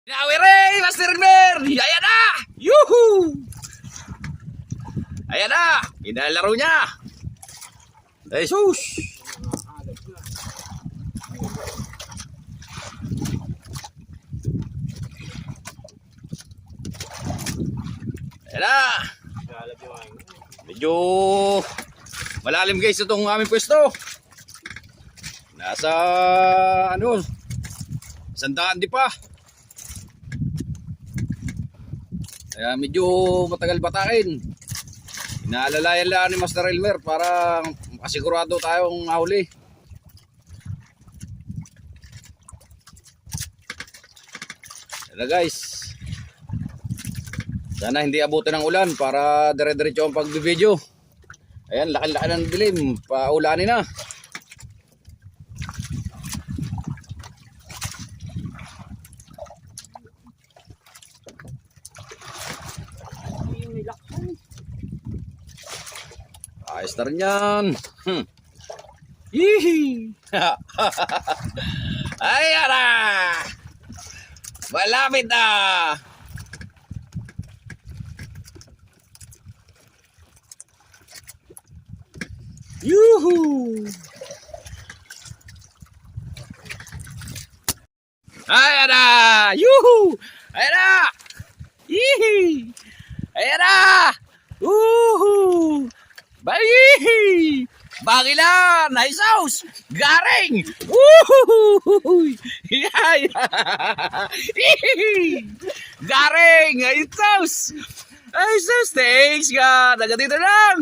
Nawere, Master Mer! Ayan na! Yuhu! Ayan na! Inalaro niya! Jesus! Ayan na! Medyo malalim guys itong aming pwesto. Nasa ano, 100 di pa. Kaya medyo matagal batakin. Inaalalayan lang ni Master Elmer para makasigurado tayong mahuli. Kaya guys, sana hindi abutin ng ulan para dire-diretso ang pagbibideo. Ayan, laki-laki ng dilim, paulanin na. Ayos na rin yan. Hihi. Ayan na. Malapit na. Yuhu. Ayan na. Yuhu. Ayan na. Hihi. Ayan na. Uhu. Bayi! Bagilan! Nice house! Garing! Woohoo! Garing! Nice house! Nice house! Thanks God! Naga dito lang!